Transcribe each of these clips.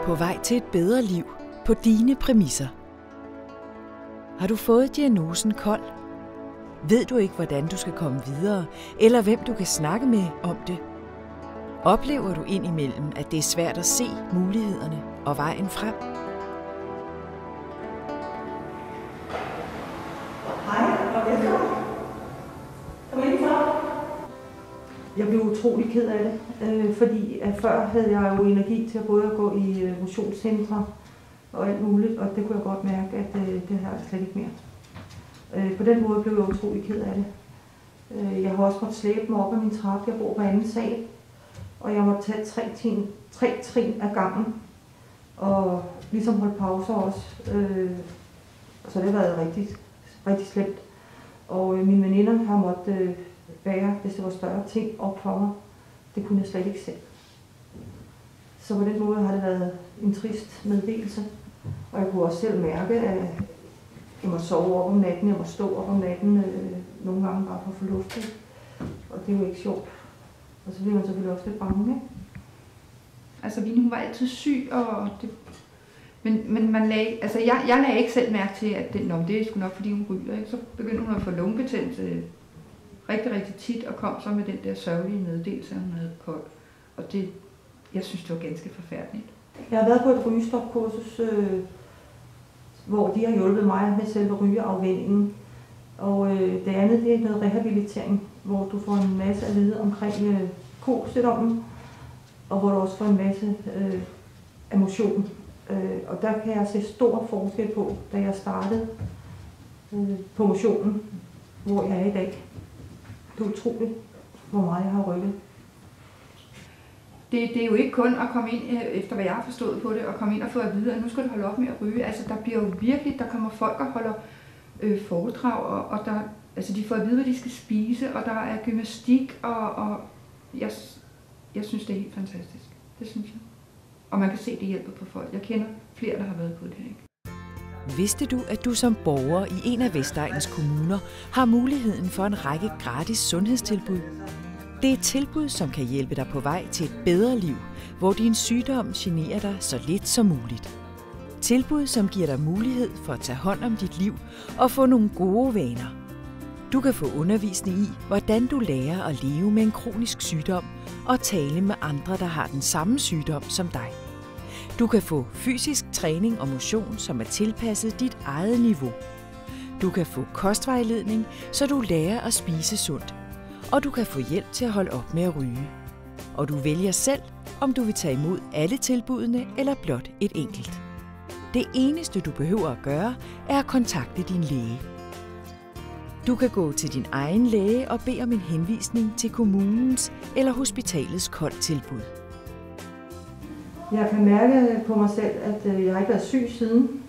På vej til et bedre liv på dine præmisser. Har du fået diagnosen KOL? Ved du ikke, hvordan du skal komme videre, eller hvem du kan snakke med om det? Oplever du indimellem, at det er svært at se mulighederne og vejen frem? Hej og velkommen. Kom indenfor. Jeg blev utrolig ked af det, fordi at før havde jeg jo energi til at både at gå i motionscentre og alt muligt, og det kunne jeg godt mærke, at det har jeg slet ikke mere. På den måde blev jeg utrolig ked af det. Jeg har også måttet slæbe mig op ad min trappe. Jeg bor på anden sal, og jeg måtte tage tre trin ad gangen, og ligesom holde pauser også. Så det har været rigtig slemt. Og mine veninder har måttet bære, hvis det var større ting, op for mig. Det kunne jeg slet ikke selv. Så på den måde har det været en trist meddelelse. Og jeg kunne også selv mærke, at jeg må sove op om natten, jeg må stå op om natten, nogle gange bare for at få luft. Og det er jo ikke sjovt. Og så bliver man selvfølgelig også lidt bange, ikke? Altså Vine, hun var altid syg, og det, men man lagde, altså jeg lagde ikke selv mærke til, at det er sgu nok fordi hun ryger, ikke? Så begyndte hun at få lungebetændelse rigtig tit, og kom så med den der sørgelige meddelelse, at hun havde KOL. Og det, jeg synes, det var ganske forfærdeligt. Jeg har været på et rygestopkursus, hvor de har hjulpet mig med selve rygeafvænningen. Og det andet, det er noget rehabilitering, hvor du får en masse at vide omkring KOL-sygdommen, og hvor du også får en masse af motion. Og der kan jeg se stor forskel på, da jeg startede på motionen, hvor jeg er i dag. Det er utroligt, hvor meget jeg har rykket. Det er jo ikke kun at komme ind, efter hvad jeg har forstået på det, og komme ind og få at vide, at nu skal du holde op med at ryge. Altså der bliver jo virkelig, der kommer folk og holder foredrag, og der, altså de får at vide, hvad de skal spise, og der er gymnastik, og jeg synes, det er helt fantastisk. Det synes jeg. Og man kan se, det hjælper på folk. Jeg kender flere, der har været på det her. Vidste du, at du som borger i en af Vestegnens kommuner har muligheden for en række gratis sundhedstilbud? Det er et tilbud, som kan hjælpe dig på vej til et bedre liv, hvor din sygdom generer dig så lidt som muligt. Tilbud, som giver dig mulighed for at tage hånd om dit liv og få nogle gode vaner. Du kan få undervisning i, hvordan du lærer at leve med en kronisk sygdom og tale med andre, der har den samme sygdom som dig. Du kan få fysisk træning og motion, som er tilpasset dit eget niveau. Du kan få kostvejledning, så du lærer at spise sundt. Og du kan få hjælp til at holde op med at ryge. Og du vælger selv, om du vil tage imod alle tilbudene eller blot et enkelt. Det eneste, du behøver at gøre, er at kontakte din læge. Du kan gå til din egen læge og bede om en henvisning til kommunens eller hospitalets KOL-tilbud. Jeg kan mærke på mig selv, at jeg ikke har været syg siden.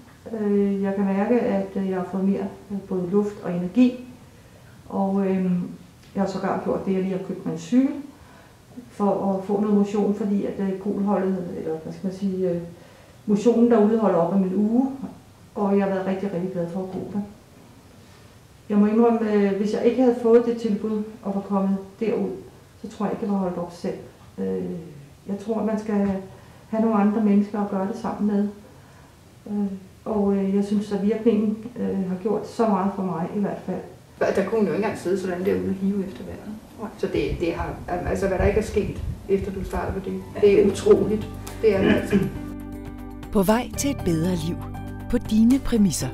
Jeg kan mærke, at jeg har fået mere både luft og energi. Og jeg har sågar gjort det, at jeg lige har købt mig en cykel for at få noget motion, fordi at KOL-holdet, eller hvad skal man sige, motionen derude holder op om en uge. Og jeg har været rigtig glad for at gå der. Jeg må indrømme, hvis jeg ikke havde fået det tilbud og var kommet derud, så tror jeg ikke, jeg var holdt op selv. Jeg tror, at man skal have nogle andre mennesker at gøre det sammen med. Og jeg synes, at virkningen har gjort så meget for mig i hvert fald. Der kunne hun jo ikke engang sidde sådan derude og hive efter vejret. Så det har, altså hvad der ikke er sket, efter du startede på det, det er utroligt. Det er det altså. På vej til et bedre liv på dine præmisser.